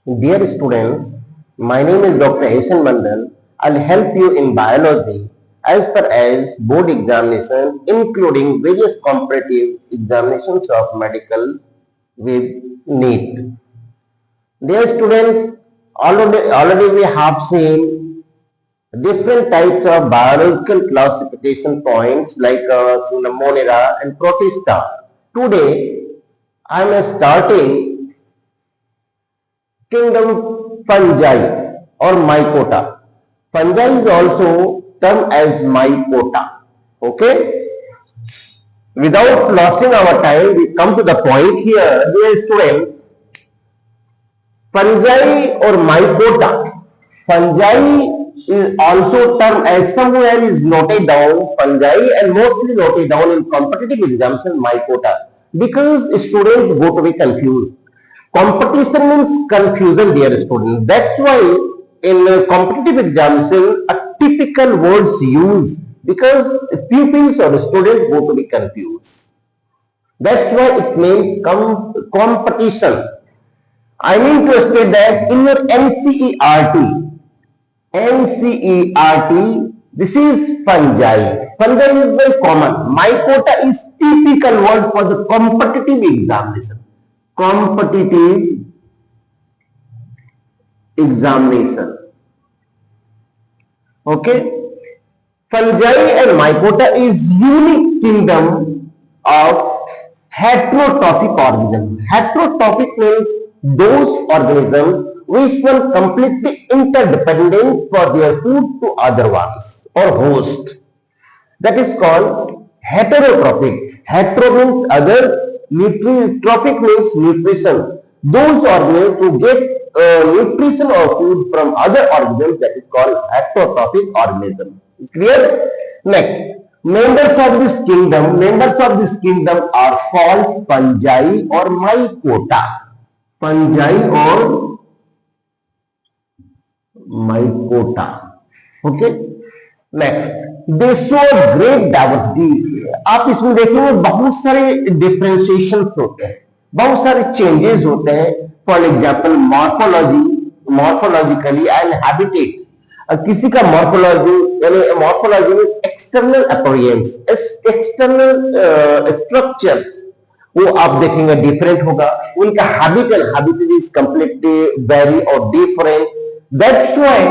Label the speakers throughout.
Speaker 1: Dear students, my name is Dr. Hasan Mandal. I'll help you in biology as per as board examination, including various comparative examinations of medical with NEET. Dear students, already we have seen different types of biological classification points like Monera and Protista. Today, I am starting kingdom fungi or mycota. Fungi is also termed as mycota. Okay? Without losing our time, we come to the point here, dear students. Fungi or mycota. Fungi is also termed as somewhere is noted down fungi and mostly noted down in competitive examination mycota because students go to be confused. Competition means confusion, dear students. That's why in competitive examination, a typical words used because pupils or students go to be confused. That's why it means competition. I mean to state that in your NCERT, this is fungi. Fungi is very common. Mycota is typical word for the competitive examination. Competitive examination. Okay. Fungi and mycota is unique kingdom of heterotrophic organism. Heterotrophic means those organisms which were completely interdependent for their food to other ones or host. That is called heterotrophic. Hetero means other, trophic means nutrition. Those organisms who get nutrition or food from other organisms, that is called heterotrophic organism. Is clear? Next, members of this kingdom are called fungi or mycota. Fungi or mycota. Okay. Next, they show great diversity. आप इसमें देखेंगे बहुत सारे differentiation होते हैं, बहुत सारे changes होते हैं. For example morphologically and habitat. किसी का मॉर्फोलॉजी यानी मॉर्फोलॉजी में एक्सटर्नल अपीयरेंस, एक्सटर्नल स्ट्रक्चर वो आप देखेंगे डिफरेंट होगा. उनका हैबिटेट इज कंप्लीटली वेरी और different. That's why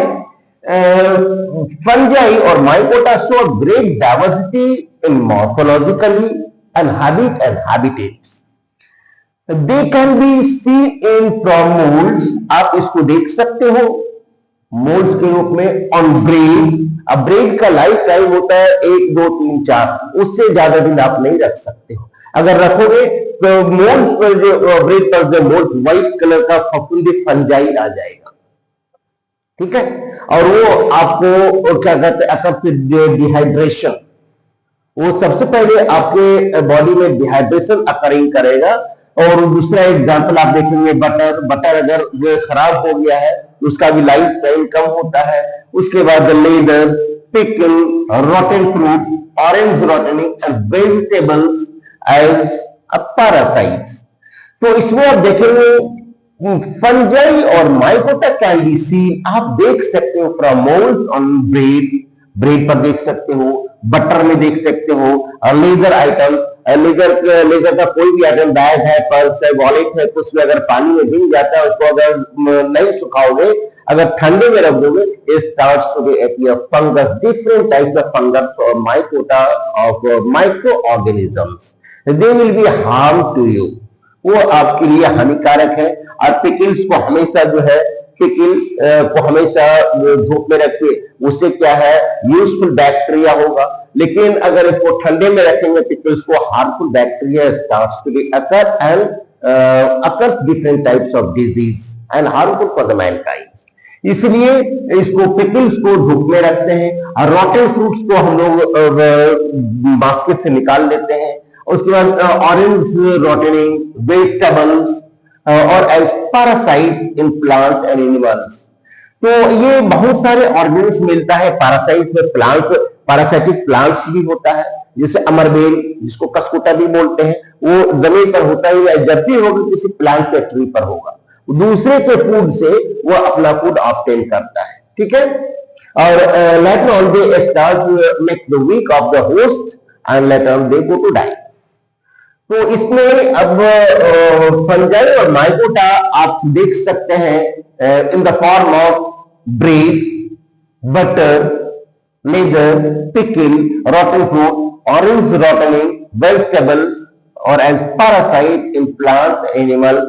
Speaker 1: fungi or mycota show great diversity in morphologically and habitats. They can be seen in from molds. आप इसको देख सकते हो मोल्ड्स के रूप में. ऑन ब्रेड, अब ब्रेड का लाइफ टाइम होता है 1, 2, 3, 4, उससे ज्यादा दिन आप नहीं रख सकते हो. अगर रखोगे तो मोल्ड्स पर जो ब्रेड पर जो मोल्ड व्हाइट कलर का फफूंदी फंजाई आ जाएगा. ठीक है. और वो आपको क्या कहते हैं, डिहाइड्रेशन, वो सबसे पहले आपके बॉडी में डिहाइड्रेशन अकरिंग करेगा. और दूसरा एग्जांपल आप देखेंगे बटर अगर वो खराब हो गया है उसका भी लाइफ टाइम कम होता है. उसके बाद leather, pickle, rotten fruits, orange rotting and vegetables as parasites. तो इसमें आप देखेंगे फंजाई और माइकोटा कैन बी सीन. आप देख सकते हो फ्रॉम मोल्ड ऑन ब्रेड पर देख सकते हो, बटर में देख सकते हो, और लेदर आइटम, लेदर का कोई भी आइटम, बैग है, पर्स है, वॉलेट है, कुछ भी अगर पानी में भीग जाता है उसको अगर नहीं सुखाओगे, अगर ठंडे में रख दोगे, it starts to appear fungus, different types of fungus or mycota of microorganisms. They will be harm to you. वो आपके लिए हानिकारक है. और पिकल्स को हमेशा जो है को हमेशा धूप में रखिए, उससे क्या है यूजफुल बैक्टीरिया होगा. लेकिन अगर इसको ठंडे में रखेंगे पिकल्स को, harmful bacteria starts to be occur and occurs different types of disease and harmful for the mankind. इसलिए इसको पिकल्स को धूप में रखते हैं. और रॉटेन फ्रूट्स को हम लोग बास्केट से निकाल लेते हैं. उसके बाद ऑरेंज रोटनिंग, वेजिटेबल्स और as parasites in plant and animals. तो ये बहुत सारे ऑर्गेनिज्म मिलता है पैरासाइट्स में. प्लांट्स, पैरासाइटिक प्लांट्स भी होता है, जैसे अमरबेल जिसको कसकुटा भी बोलते हैं, वो जमीन पर होता है या जब भी होगा किसी प्लांट के ट्री पर होगा. दूसरे के फूड से वो अपना फूड ऑब्टेन करता है, ठीक है। और later on they start make the weak of the host and later on they go to die. तो इसमें अब फंजाई और माइकोटा आप देख सकते हैं in the form of bread, butter, leather, pickle, rotten fruit, orange rotting, vegetables और as parasite in plant animal.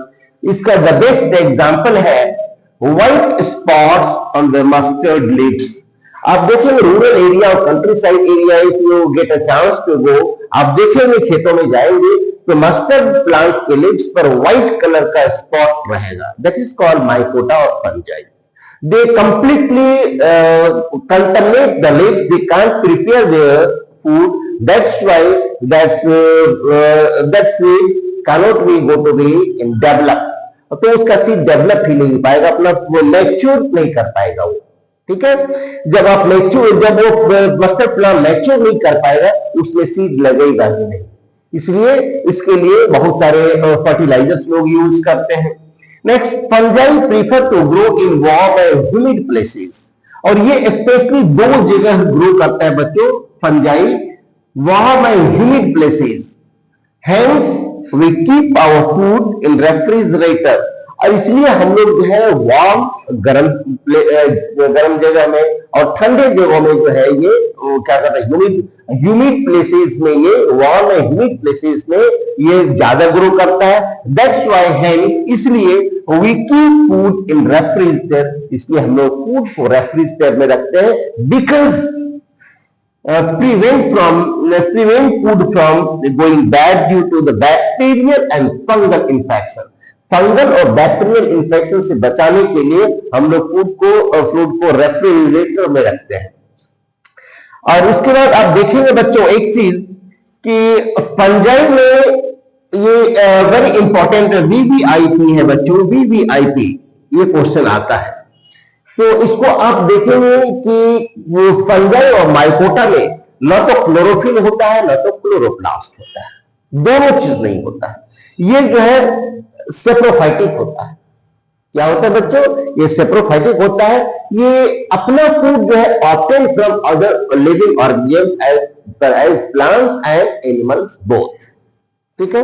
Speaker 1: इसका द बेस्ट एग्जांपल है white spots on the mustard leaves. आप देखेंगे रूरल एरिया और countryside area, if you get a chance to go, आप देखेंगे खेतों में जाएंगे तो मस्टर्ड प्लांट के लीव्स पर व्हाइट कलर का स्पॉट रहेगा, दैट इज कॉल्ड माइकोटा और fungi. They completely contaminate the leaves. They can't prepare their food. That's why that seeds cannot be go to be develop. तो उसका seed develop ही नहीं पाएगा, अपना वो मैच्योर नहीं कर पाएगा वो, ठीक है। जब वो मस्टर्ड प्लांट मैच्योर नहीं कर पाएगा उसमें सीड लगेगा ही नहीं। इसलिए इसके लिए बहुत सारे फर्टिलाइजर्स लोग यूज करते हैं। Next, fungi prefer to grow in warm and humid places, और ये स्पेशली दो जगह ग्रो करता है बच्चों fungi, warm and humid places. Hence we keep our food in refrigerator, और इसलिए हम लोग जो है वार्म गर्म जगह में और ठंडे जगहों में जो है ये क्या कहते हैं ह्यूमिड प्लेसेस में, ये वार्म एंड ह्यूमिड प्लेसेस में ये ज्यादा ग्रो करता है। दैट्स व्हाई हेंस, इसलिए we keep food in refrigerator, इसलिए हम लोग फूड को रेफ्रिजरेटर में रखते हैं, because prevent food from going bad due to the bacterial and fungal infection। Fungal और बैक्टीरियल इंफेक्शन से बचाने के लिए हम लोग फ्रूट को रेफ्रिजरेटर में रखते हैं। और उसके बाद आप देखेंगे बच्चों एक चीज कि फंजाई में ये वेरी इंपॉर्टेंट वीवीआईपी है बच्चों, वीवीआईपी ये क्वेश्चन आता है। तो इसको आप देखेंगे कि वो फंजाई और माइकोटा में न तो क्लोरोफिल होता है न तो क्लोरोप्लास्ट होता है, दोनों चीज नहीं होता है। ये जो है सेप्रोफाइटिक होता है। क्या होता है बच्चों? ये सेप्रोफाइटिक होता है। ये अपना फूड जो है obtain from other living organism as plants and animals both, ठीक है।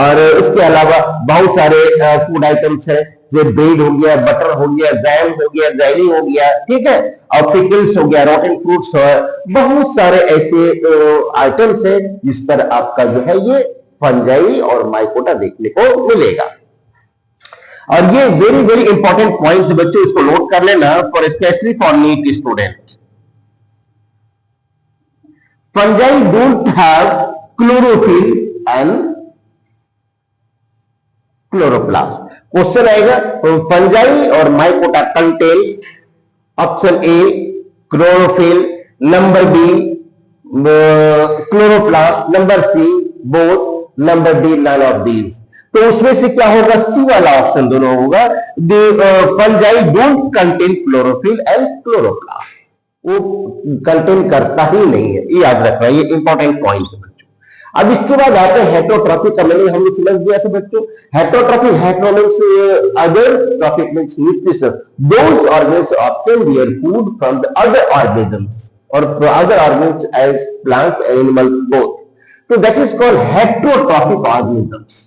Speaker 1: और इसके अलावा बहुत सारे फूड आइटम्स है, जैसे ब्रेड हो गया, बटर हो गया, जैम हो गया, जैली हो गया, ठीक है, और पिकल्स हो गया, रोटन फ्रूट्स हो, बहुत सारे ऐसे आइटम्स है जिस पर आपका जो है ये फंजाई और माइकोटा देखने को मिलेगा। और ये वेरी वेरी इंपॉर्टेंट पॉइंट्स बच्चों, इसको नोट कर लेना for specially for NEET student. Fungi don't have chlorophyll and chloroplast. Question आएगा फंजाई और mycota contains, option A chlorophyll, number B chloroplast, number C both, number D none of these. तो उसमें से क्या होगा? सी वाला ऑप्शन दोनों होगा। Fungi don't contain chlorophyll and chloroplast, वो कंटेन करता ही नहीं है, ये याद रखना, ये इंपॉर्टेंट पॉइंट है बच्चों। अब इसके बाद आते हैं हेटरोट्रॉफी का मैंने हम लोग समझ दिया था बच्चों। Heterotrophy, hetero means other, trophy means nutrition, those organism obtain their food from the other organisms और other organism as plants and animals both. तो that is called heterotrophic organisms.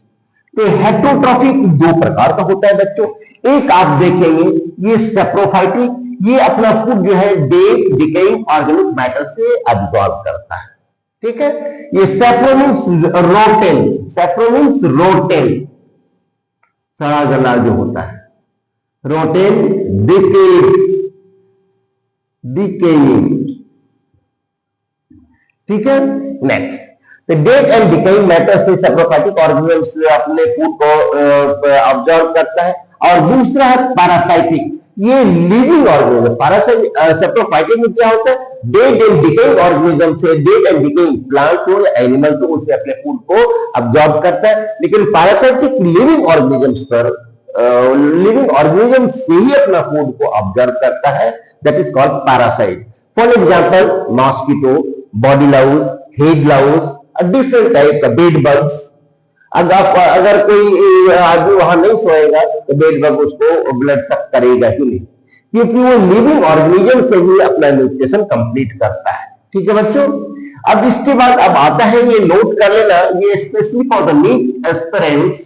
Speaker 1: तो हेटरोट्रॉफिक दो प्रकार का होता है बच्चों। एक आप देखेंगे ये सेप्रोफाइटिक, ये अपना फूड जो है डेड डिकेइंग ऑर्गेनिक मैटर से अब्सॉर्ब करता है, ठीक है। ये सेप्रोमिन्स रोटेन, सेप्रोमिन्स रोटेन, सड़ा गला जो होता है, रोटेन डिकेइंग, ठीक है। Next, The dead and decaying matter से सेप्रोफाइटिक ऑर्गेनिज्म अपने फूड को ऑब्जर्व करता है। और दूसरा है पैरासाइटिक, ये लिविंग ऑर्गेनिज्म। पैरासाइटिक सेप्रोफाइटिक में क्या होता है? डेड एंड डिकेइंग ऑर्गेनिज्म से, डेड एंड डिकेइंग प्लांट को या एनिमल को, उससे अपने फूड को ऑब्जर्व करता है। लेकिन पैरासाइटिक लिविंग ऑर्गेनिजम्स पर, लिविंग ऑर्गेनिज्म से ही अपना फूड को ऑब्जर्व करता है, that is called parasite. For example mosquito, body louse, head louse, different type of bed bugs, अगर कोई आदमी वहां नहीं सोएगा तो बेड बग उसको ब्लड सक करेगा ही नहीं, क्योंकि वो लिविंग ऑर्गेनिज्म से ही अपना न्यूट्रिशन कंप्लीट करता है। ठीक है बच्चों, अब इसके बाद अब आता है, ये नोट कर लेना, ये specially for the NEET aspirants,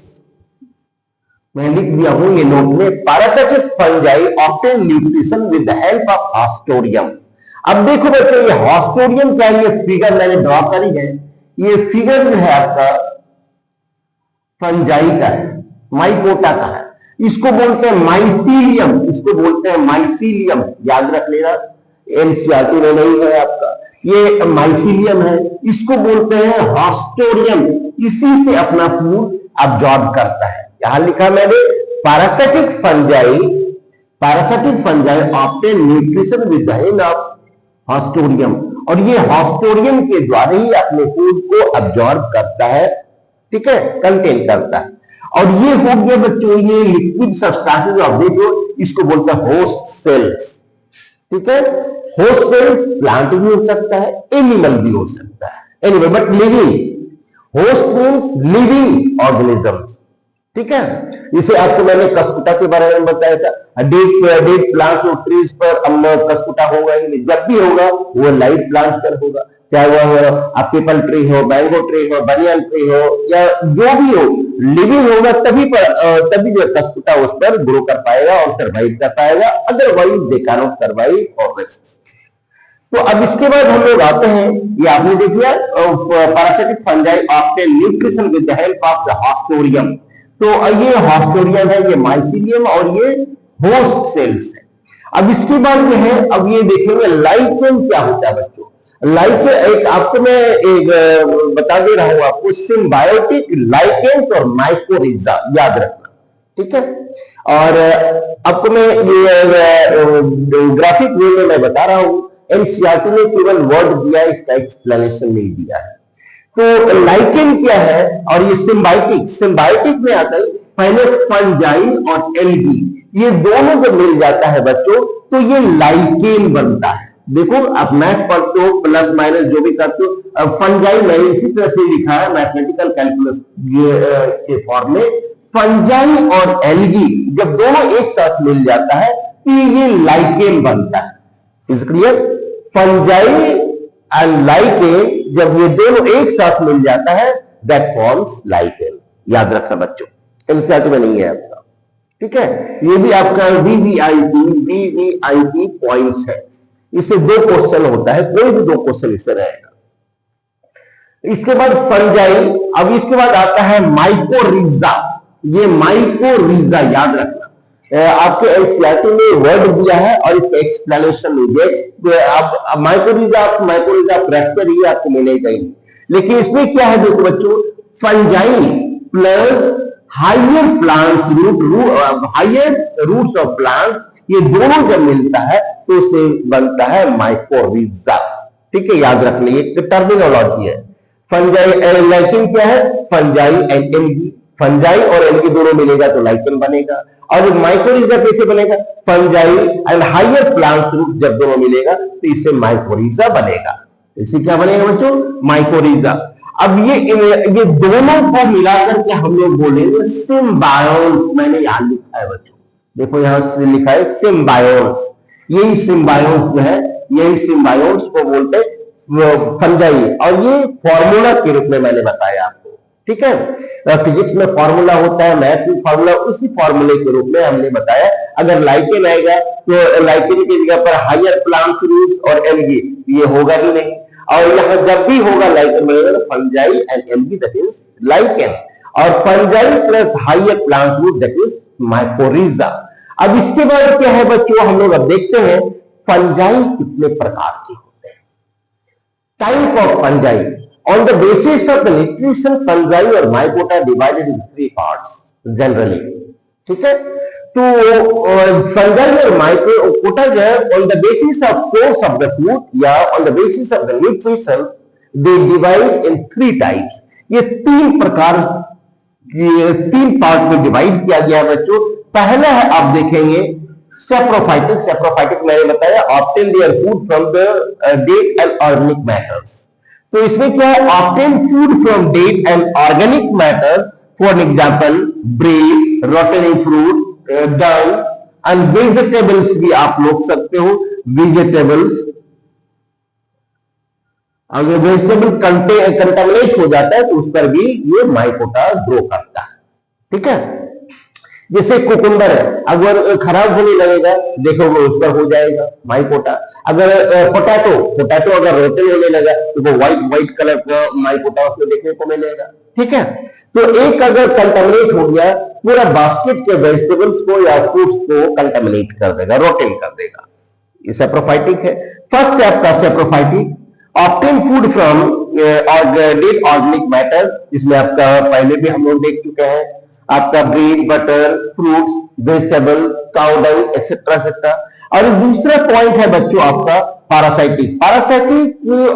Speaker 1: मैं लिख दिया हूं ये नोट में, parasitic fungi obtain nutrition with the help of haustorium. अब देखो बच्चों, ये हॉस्टोरियम क्या, ये फिगर मैंने ड्रॉ करी है, ये फिगर जो है आपका फंजाई का है, माइकोटा का है, इसको बोलते हैं माइसीलियम, इसको बोलते हैं माइसीलियम, याद रख लेना, एनसीईआरटी में नहीं है आपका, ये माइसीलियम है, इसको बोलते हैं हॉस्टोरियम, इसी से अपना फूड अब्जॉर्ब करता है। यहां लिखा मैंने parasitic fungi obtain nutrition with the help of haustorium, और ये हॉस्टोरियम के द्वारा ही अपने फूड को अब्जॉर्ब करता है, ठीक है, कंटेन करता है। और ये हो गया बच्चों, ये लिक्विड सब्सटेंसेस ऑफ देखो, इसको बोलते हैं होस्ट सेल्स। ठीक है, होस्ट सेल्स प्लांट भी हो सकता है, एनिमल भी हो सकता है, animal but living, host means living organisms. ठीक है, इसे आपको मैंने कस्कुटा के बारे में बताया था, डेड प्लांट्स और ट्रीज पर कस्कुटा होगा ही नहीं, जब भी होगा वो लाइव प्लांट्स पर होगा, चाहे वह पीपल ट्री हो, मैंगो ट्री हो, बनियन ट्री हो, या जो भी हो, लिविंग होगा तभी जो कस्कुटा उस पर ग्रो कर पाएगा और सर्वाइव कर पाएगा, otherwise they can not survive और रेसिस्ट। तो अब इसके बाद हम लोग आते हैं, ये आपने देख लिया parasitic fungi obtain nutrition with the help of the haustorium. तो ये हॉस्टोरियम है, ये माइसीलियम और ये होस्ट सेल्स है। अब इसके बाद जो है, अब ये देखेंगे लाइकेन क्या होता है बच्चों। लाइकेन एक आपको मैं एक बता दे रहा हूं आपको, सिम्बायोटिक लाइकेन्स और माइकोरिजा, याद रखना। ठीक है, और आपको मैं ये ग्राफिक वे में मैं बता रहा हूं, एनसीईआरटी ने केवल वर्ड दिया है, इसका एक्सप्लेनेशन नहीं दिया है। तो लाइकेन क्या है, और ये सिम्बायोटिक में आता है, पहले फंजाई और एल्गी, ये दोनों जब मिल जाता है बच्चों तो ये लाइकेन बनता है। देखो आप मैथ पढ़ते हो, प्लस माइनस जो भी करते हो, फंजाई मैंने इसी तरह से लिखा है मैथमेटिकल कैलकुलस के फॉर्म में, फंजाई और एल्गी जब दोनों एक साथ मिल जाता है तो ये लाइकेन बनता है। Is clear? Fungi and lichen जब ये दोनों एक साथ मिल जाता है, दैट फॉर्म्स लाइकेन। याद रखना बच्चों, एनसीईआरटी में नहीं है आपका। ठीक है, ये भी आपका वीवीआईपी पॉइंट्स है, इससे 2 क्वेश्चन होता है, कोई भी 2 क्वेश्चन इससे रहेगा। इसके बाद फंजाई, अब इसके बाद आता है माइकोरिजा। ये माइकोरिजा याद रखना, आपके एनसीईआरटी में वर्ड दिया है और इसका एक्सप्लेनेशन नहीं दिया। आप माइकोरिजा आप रख कर ही आपको मिलेगा ही, लेकिन इसमें क्या है देखो बच्चों, fungi plus higher plants higher roots of plant, ये दोनों जब मिलता है तो उसे बनता है माइकोरिजा। ठीक है, याद रख लीजिए, एक टर्मिनोलॉजी है। फंजाई लाइकेन क्या है, फंजाई एंड एल्गी, फंजाई और एल्गी दोनों मिलेगा तो लाइकेन बनेगा। और माइकोरिजा कैसे बनेगा, fungi and higher plant root जब दोनों मिलेगा तो इससे माइकोरिजा बनेगा। इससे क्या बनेगा बच्चों, माइकोरिजा। अब ये दोनों को मिलाकर के हम लोग बोलेंगे सिम्बायोन्स। मैंने यहां लिखा है बच्चों, देखो यहां से लिखा है सिम्बायोन्स। यही सिम्बायोन्स जो है, यही सिम्बायोन्स को बोलते हैं फंजाई, और ये फॉर्मूला के रूप में मैंने बताया आपको। ठीक है, फिजिक्स में फॉर्मूला होता है, मैथ्स में फॉर्मूला, उसी फॉर्मूले के रूप में हमने बताया। अगर लाइकेन आएगा तो लाइकेन की जगह पर हायर प्लांट रूट और एल्गी, ये होगा ही नहीं। और यहां जब भी होगा लाइकेन बनेगा तो fungi and algae, that is lichen, और fungi plus higher plant root, that is mycorrhiza. अब इसके बाद क्या है बच्चों, हम लोग अब देखते हैं फंजाई कितने प्रकार के होते हैं, type of fungi. On the basis of the nutrition, fungi और mycota divided in 3 parts generally. ठीक है, तो fungi और mycota जो है on the basis of course of the food या on the basis of the nutrition, they divide in 3 types. ये 3 प्रकार, ये 3 पार्ट में डिवाइड किया गया है बच्चों। पहला है आप देखेंगे सैप्रोफाइटिक मैंने बताया, obtain their food from the dead and organic matters। तो इसमें क्या है, obtain food from dead and organic matter, for example bread, rotten fruit, Dang and vegetables भी आप लोग सकते हो, वेजिटेबल्स। अगर वेजिटेबल कंटामिनेट हो जाता है तो उस पर भी ये माइकोटा ग्रो करता है, ठीक है। जैसे कुकुम्बर है, अगर खराब होने लगेगा देखो वो उस पर हो जाएगा माइकोटा। अगर पोटैटो अगर रोटन होने लगा तो वो व्हाइट कलर का माइकोटा उसमें देखने को मिलेगा, ठीक है। तो एक अगर कंटामिनेट हो गया, पूरा बास्केट के वेजिटेबल्स को या फ्रूट्स को कंटामिनेट कर देगा, रोटन कर देगा। ये सेप्रोफाइटिक है। फर्स्ट है आपका saprophytic, obtain food from dead organic matter, इसमें आपका पहले भी हम लोग देख चुके हैं, आपका bread, butter, fruits, vegetable, cow dung etcetera etcetera. और दूसरा पॉइंट है बच्चों आपका parasitic. Parasitic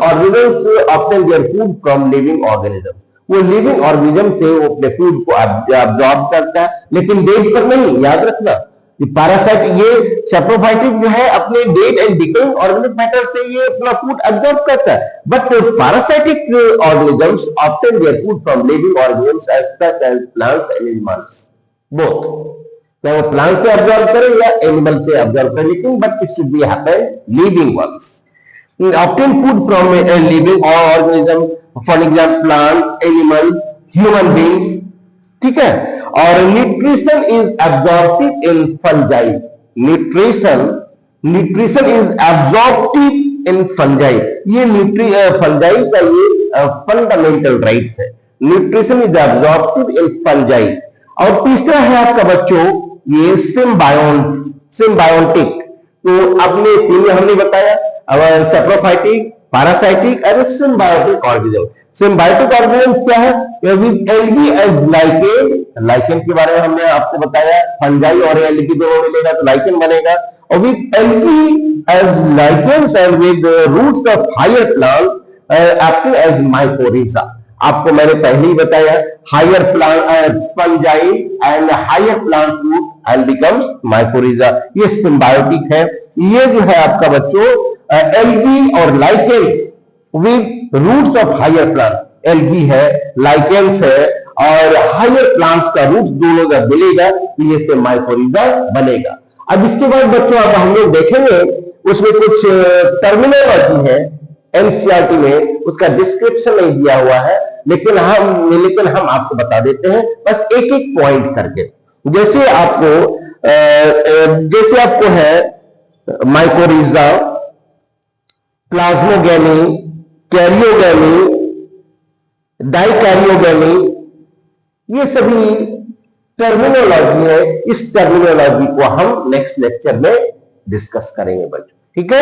Speaker 1: organisms obtain their food from living organism, वो लिविंग ऑर्गेनिज्म से वो अपने फूड को अब्जॉर्ब करता है, लेकिन डेड पर नहीं, याद रखना। पैरासाइट ये सेप्रोफाइटिक जो है अपने dead and decaying organic matter से ये अपना फूड अब्जॉर्ब करता है, but parasitic organisms obtain their food from living organisms as such as plants and animals, both. क्या वो प्लांट से अब्जॉर्ब करे या एनिमल से अब्जॉर्ब करे, लेकिन but it should be happen living ones. Obtain food from living organism, for example plant, animal, human beings, ठीक है। और nutrition is absorptive in fungi, nutrition is absorptive in fungi, ये fungi का ये fundamental rights है, nutrition is absorptive in fungi. और तीसरा है आपका बच्चों ये सिम्बायोटिक। तो अपने तीन हमने बताया, सेप्रोफाइटिक, पैरासाइटिक और सिम्बायोटिक ऑर्गेनिज्म। सिम्बायोटिक ऑर्गेनिज्म क्या है, with algae as lichen, lichen के बारे में हमने आपको बताया, फंजाई और एल्गी दोनों मिलेगा तो लाइकेन बनेगा। और with algae as lichens and with roots of higher plant acting as mycorrhiza. आपको मैंने पहले ही बताया, higher plant fungi and higher plant root and becomes mycorrhiza, ये सिम्बायोटिक है। ये जो है आपका बच्चों एल्गी और lichens with roots of higher plant, algae है, लाइकेन्स है और हायर प्लांट्स का रूट दोनों का मिलेगा तो ये से माइकोरिजा बनेगा। अब इसके बाद बच्चों अब हम लोग देखेंगे उसमें कुछ टर्मिनोलॉजी है एनसीईआरटी में, उसका डिस्क्रिप्शन नहीं दिया हुआ है, लेकिन हम आपको बता देते हैं बस एक एक पॉइंट करके। जैसे आपको है माइकोरिजा, प्लाज्मोगेमी, कैरियोगेमी, डाइकैरियोगेमी, ये सभी टर्मिनोलॉजी है। इस टर्मिनोलॉजी को हम नेक्स्ट लेक्चर में डिस्कस करेंगे बच्चों, ठीक है।